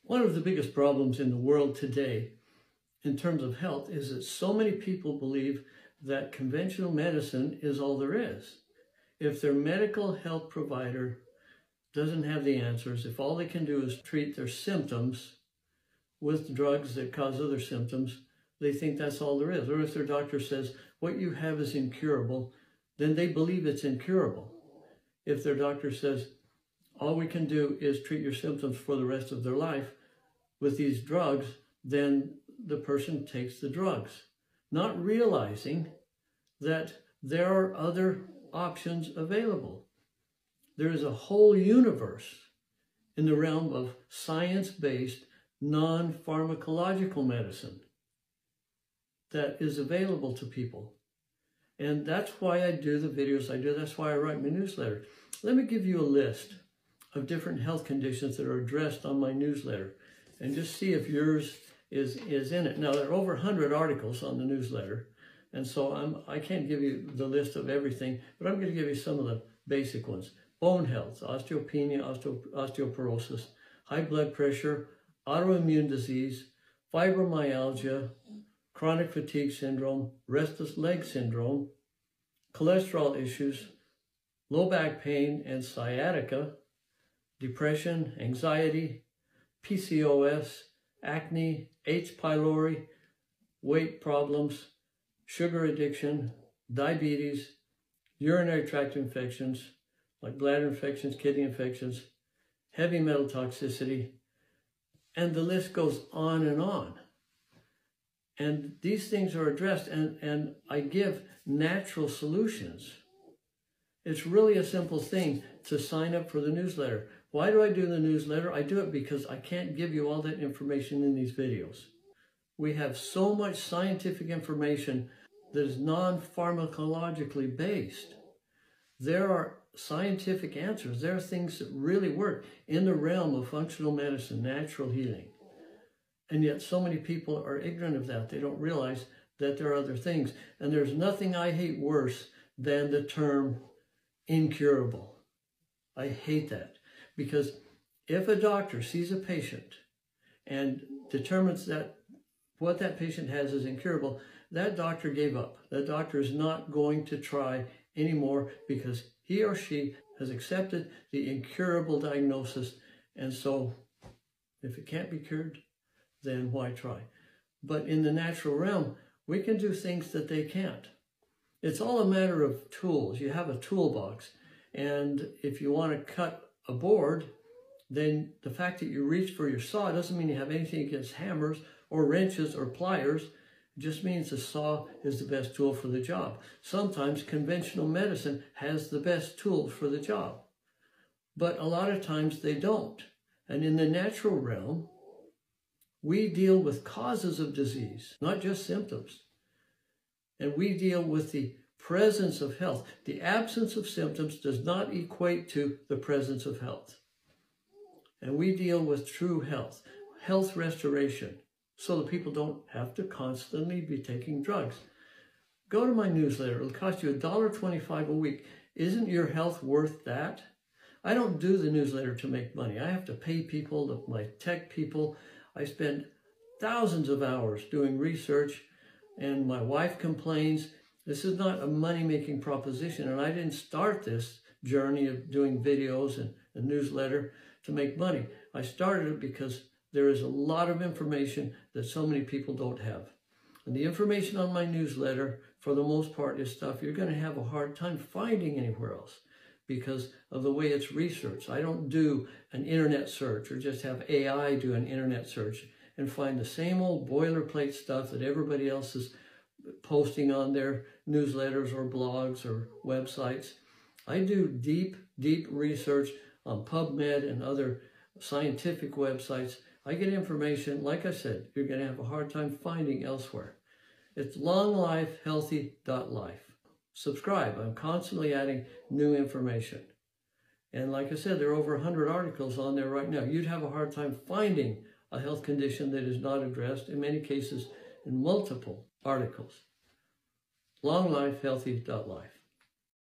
One of the biggest problems in the world today in terms of health is that so many people believe that conventional medicine is all there is. If their medical health provider doesn't have the answers, if all they can do is treat their symptoms with drugs that cause other symptoms, they think that's all there is. Or if their doctor says, what you have is incurable, then they believe it's incurable. If their doctor says, all we can do is treat your symptoms for the rest of their life with these drugs, then the person takes the drugs, not realizing that there are other options available. There is a whole universe in the realm of science-based, non-pharmacological medicine that is available to people. And that's why I do the videos I do. That's why I write my newsletter. Let me give you a list of different health conditions that are addressed on my newsletter and just see if yours is in it. Now, there are over 100 articles on the newsletter, and so I can't give you the list of everything, but I'm going to give you some of the basic ones. Bone health, osteopenia, osteoporosis, high blood pressure, autoimmune disease, fibromyalgia, chronic fatigue syndrome, restless leg syndrome, cholesterol issues, low back pain and sciatica, depression, anxiety, PCOS, acne, H. pylori, weight problems, sugar addiction, diabetes, urinary tract infections like bladder infections, kidney infections, heavy metal toxicity, and the list goes on and on. And these things are addressed, and I give natural solutions. It's really a simple thing to sign up for the newsletter. Why do I do the newsletter? I do it because I can't give you all that information in these videos. We have so much scientific information that is non-pharmacologically based. There are scientific answers. There are things that really work in the realm of functional medicine, natural healing. And yet so many people are ignorant of that. They don't realize that there are other things. And there's nothing I hate worse than the term incurable. I hate that. Because if a doctor sees a patient and determines that what that patient has is incurable, that doctor gave up. That doctor is not going to try anymore because he or she has accepted the incurable diagnosis. And so if it can't be cured, then why try? But in the natural realm, we can do things that they can't. It's all a matter of tools. You have a toolbox, and if you want to cut a board, then the fact that you reach for your saw doesn't mean you have anything against hammers or wrenches or pliers. It just means the saw is the best tool for the job. Sometimes conventional medicine has the best tools for the job, but a lot of times they don't. And in the natural realm, we deal with causes of disease, not just symptoms. And we deal with the presence of health. The absence of symptoms does not equate to the presence of health. And we deal with true health, health restoration, so that people don't have to constantly be taking drugs. Go to my newsletter. It'll cost you $1.25 a week. Isn't your health worth that? I don't do the newsletter to make money. I have to pay people, my tech people. I spend thousands of hours doing research, and my wife complains. This is not a money-making proposition, and I didn't start this journey of doing videos and a newsletter to make money. I started it because there is a lot of information that so many people don't have. And the information on my newsletter, for the most part, is stuff you're going to have a hard time finding anywhere else because of the way it's researched. I don't do an internet search or just have AI do an internet search and find the same old boilerplate stuff that everybody else is posting on their newsletters or blogs or websites. I do deep research on PubMed and other scientific websites. I get information, like I said, you're going to have a hard time finding elsewhere. It's longlifehealthy.life. Subscribe. I'm constantly adding new information. And like I said, there are over 100 articles on there right now. You'd have a hard time finding a health condition that is not addressed, in many cases, in multiple articles. longlifehealthy.life.